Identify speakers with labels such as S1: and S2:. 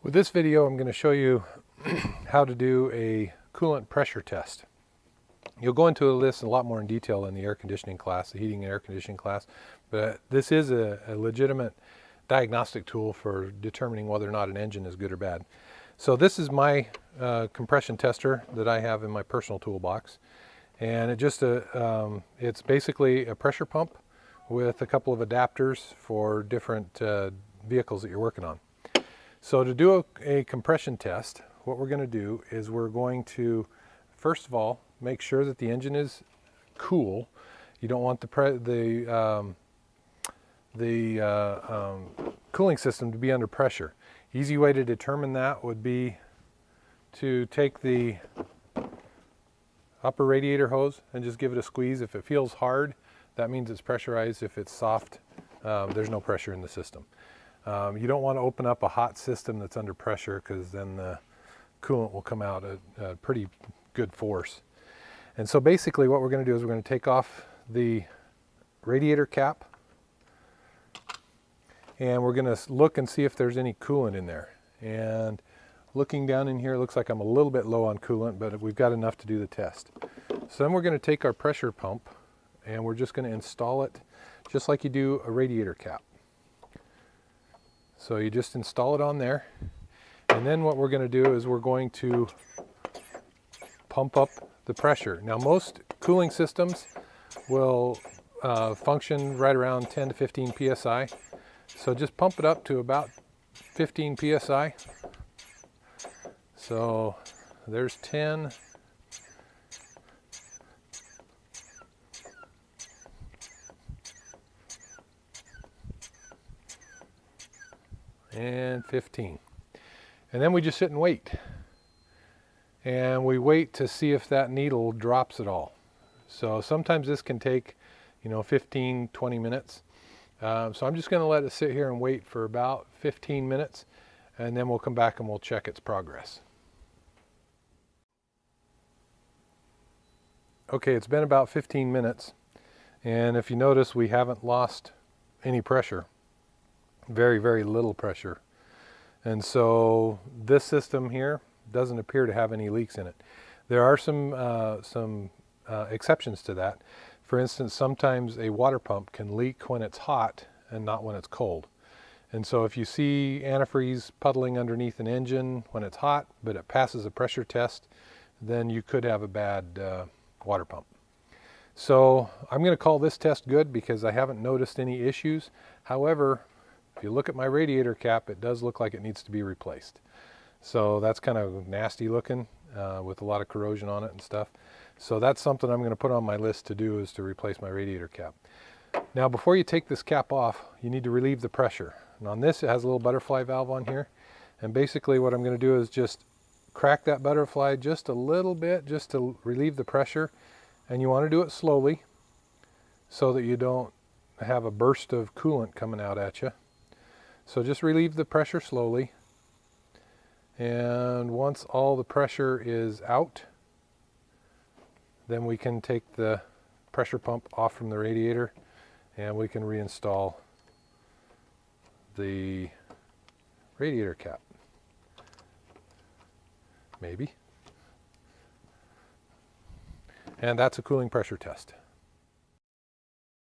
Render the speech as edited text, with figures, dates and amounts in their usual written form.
S1: With this video, I'm going to show you how to do a coolant pressure test. You'll go into this a lot more in detail in the air conditioning class, the heating and air conditioning class, but this is a legitimate diagnostic tool for determining whether or not an engine is good or bad. So this is my compression tester that I have in my personal toolbox, and it's basically a pressure pump with a couple of adapters for different vehicles that you're working on. So to do a compression test, what we're going to do is we're going to, first of all, make sure that the engine is cool. You don't want the cooling system to be under pressure. Easy way to determine that would be to take the upper radiator hose and just give it a squeeze. If it feels hard, that means it's pressurized. If it's soft, there's no pressure in the system. You don't want to open up a hot system that's under pressure, because then the coolant will come out at a pretty good force. And so basically what we're going to do is we're going to take off the radiator cap, and we're going to look and see if there's any coolant in there. And looking down in here, it looks like I'm a little bit low on coolant, but we've got enough to do the test. So then we're going to take our pressure pump and we're just going to install it just like you do a radiator cap. So you just install it on there, and then what we're going to do is we're going to pump up the pressure. Now most cooling systems will function right around 10 to 15 psi. So just pump it up to about 15 psi. So there's 10. And 15. And then we just sit and wait. And we wait to see if that needle drops at all. So sometimes this can take, 15, 20 minutes. So I'm just going to let it sit here and wait for about 15 minutes, and then we'll come back and we'll check its progress. Okay, it's been about 15 minutes, and if you notice, we haven't lost any pressure. Very, very little pressure. And so this system here doesn't appear to have any leaks in it. There are some exceptions to that. For instance, sometimes a water pump can leak when it's hot and not when it's cold. And so if you see antifreeze puddling underneath an engine when it's hot, but it passes a pressure test, then you could have a bad water pump. So I'm going to call this test good because I haven't noticed any issues. However, if you look at my radiator cap, it does look like it needs to be replaced. So that's kind of nasty looking with a lot of corrosion on it and stuff. So that's something I'm going to put on my list to do, is to replace my radiator cap. Now before you take this cap off, you need to relieve the pressure. And on this, it has a little butterfly valve on here. And basically what I'm going to do is just crack that butterfly just a little bit, just to relieve the pressure. And you want to do it slowly so that you don't have a burst of coolant coming out at you. So just relieve the pressure slowly, and once all the pressure is out, then we can take the pressure pump off from the radiator and we can reinstall the radiator cap. Maybe. And that's a cooling pressure test.